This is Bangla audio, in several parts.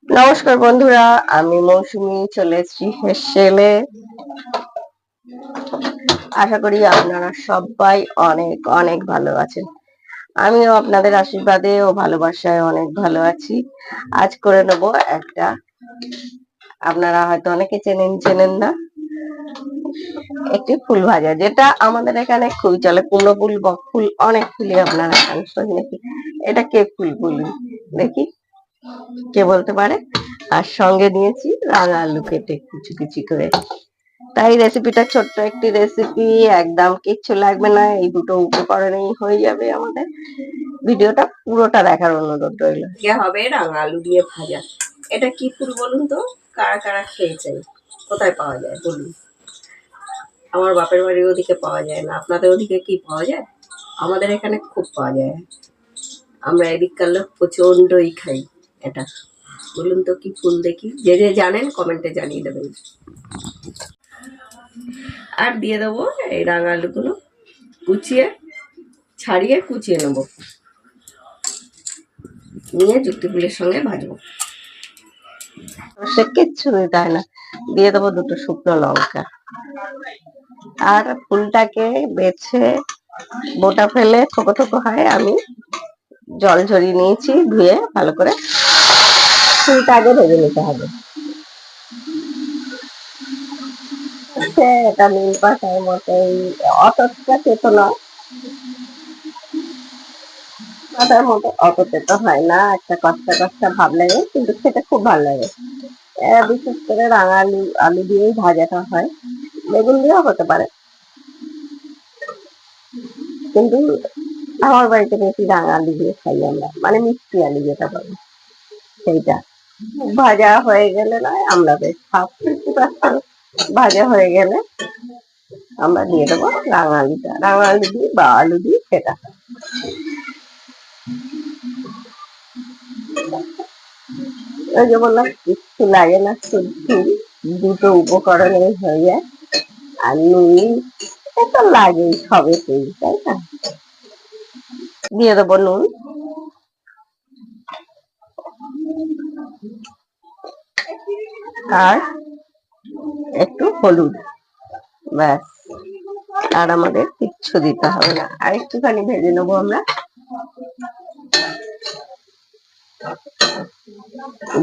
নমস্কার বন্ধুরা, আমি মৌসুমী চলে এসেছি হেসেলে। আশা করি আপনারা সবাই অনেক অনেক ভালো আছেন। আমিও আপনাদের আশীর্বাদে ও ভালোবাসায় অনেক ভালো আছি। আজ করে নেব একটা, আপনারা হয়তো অনেকে চেনেন চেনেন না, একটি ফুল ভাজা, যেটা আমাদের এখানে খুবই চলে। কুমড়ো ফুল, বক ফুল, অনেক ফুলই আপনারা এখানে নাকি। এটা কে ফুল বলি দেখি, কে বলতে পারে? আর সঙ্গে নিয়েছি রাঙা আলু কেটে কুচি কুচি করে। তাই রেসিপিটা ছোট্ট একটি রেসিপি, একদম কিচ্ছু লাগবে না, এই দুটো উপকরণেই হয়ে যাবে আমাদের। ভিডিওটা পুরোটা দেখার অনুরোধ রইল। হবে রাঙা আলু দিয়ে ভাজা। এটা কি ফুল বলুন তো? কারা কারা খেয়েছেন? কোথায় পাওয়া যায় বলুন? আমার বাপের বাড়ির ওদিকে পাওয়া যায় না, আপনাদের ওদিকে কি পাওয়া যায়? আমাদের এখানে খুব পাওয়া যায়। আমরা এদিককার লোক প্রচন্ডই খাই এটা। বলুন তো কি ফুল দেখি, যে যে জানেন কমেন্টে জানিয়ে দেবেন। আর দিয়ে দেবো এই রাঙা আলুগুলো কুচিয়ে, ছাড়িয়ে কুচিয়ে নেবো, নিয়ে যুক্তি ফুলের সঙ্গে ভাজবো। সে কিচ্ছু দিতে হয় না, দিয়ে দেবো দুটো শুকনো লঙ্কা। আর ফুলটাকে বেছে বোটা ফেলে থোকো থোকো হয়, আমি জল ঝরিয়ে নিয়েছি, ধুয়ে ভালো করে। ফুলটা আগে ভেজে নিতে হবে। এটা নীল পাতার মতো, অতটা তেতো নয়, পাতার মতো অত তেতো হয় না, একটা কষ্টা কষ্টা ভাব লাগে, কিন্তু খেতে খুব ভালো লাগে। বিশেষ করে রাঙা আলু আলু দিয়েই ভাজাটা হয়, বেগুন দিয়েও হতে পারে, কিন্তু আমার বাড়িতে বেশি রাঙা আলু দিয়ে খাই আমরা, মানে মিষ্টি আলু যেটা বলে সেইটা। ভাজা হয়ে গেলে নয়, আমরা বেশ 50% ভাজা হয়ে গেলে আমরা দিয়ে দেবো রাঙা আলুটা। রাঙা আলু দিয়ে বা আলু দিয়ে সেটা ওই যে বললাম কিচ্ছু লাগে না, শুধু দুটো উপকরণে হয়ে যায়। আর নুন এটা লাগেই সবেতেই, তাই না? দিয়ে দেবো নুন, আর একটু হলুদ, ব্যাস। আর আমাদের কিচ্ছু দিতে হবে না। আর একটুখানি ভেজে নেবো আমরা।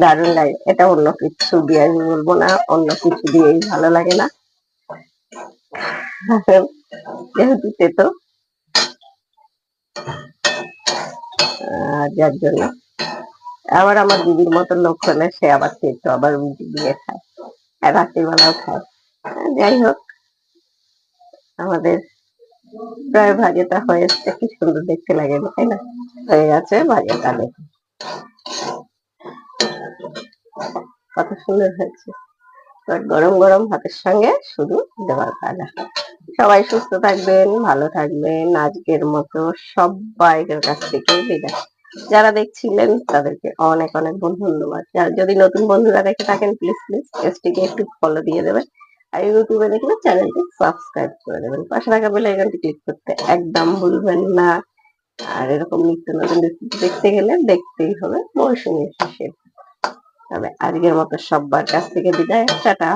দারুণ লাগে এটা, অন্য কিছু দিয়ে আমি বলবো না, অন্য কিছু দিয়েই ভালো লাগে না, যেহেতু তেতো, যার জন্য। আবার আমার দিদির মতো লোক হলে সে আবার তেতো আবার রুটি দিয়ে খায়, আর রাত্রিবেলাও খায়। যাই হোক, আমাদের প্রায় ভাজাটা হয়ে এসছে, কি সুন্দর দেখতে লাগে না, তাই না? হয়ে গেছে ভাজাটা, দেখুন কত সুন্দর হয়েছে। গরম গরম ভাতের সঙ্গে শুধু দেওয়ার ভাজা। সবাই সুস্থ থাকবেন, ভালো থাকবেন। আজকের মতো সবাইকার কাছ থেকে বিদায়। যারা দেখছিলেন তাদেরকে অনেক অনেক ধন্যবাদ। যদি নতুন বন্ধুরা দেখে থাকেন, প্লিজ প্লিজ পেজটিকে একটু ফলো দিয়ে দেবেন। আর ইউটিউবে দেখলে চ্যানেলটি সাবস্ক্রাইব করে দেবেন। পাশে থাকা বেল আইকনটি ক্লিক করতে একদম ভুলবেন না। আর এরকম নিত্য নতুন রেসিপি দেখতে গেলে দেখতেই হবে মৌসুমী হেসেল। তবে আজকের মতো সবার কাছ থেকে বিদায়, টাটা।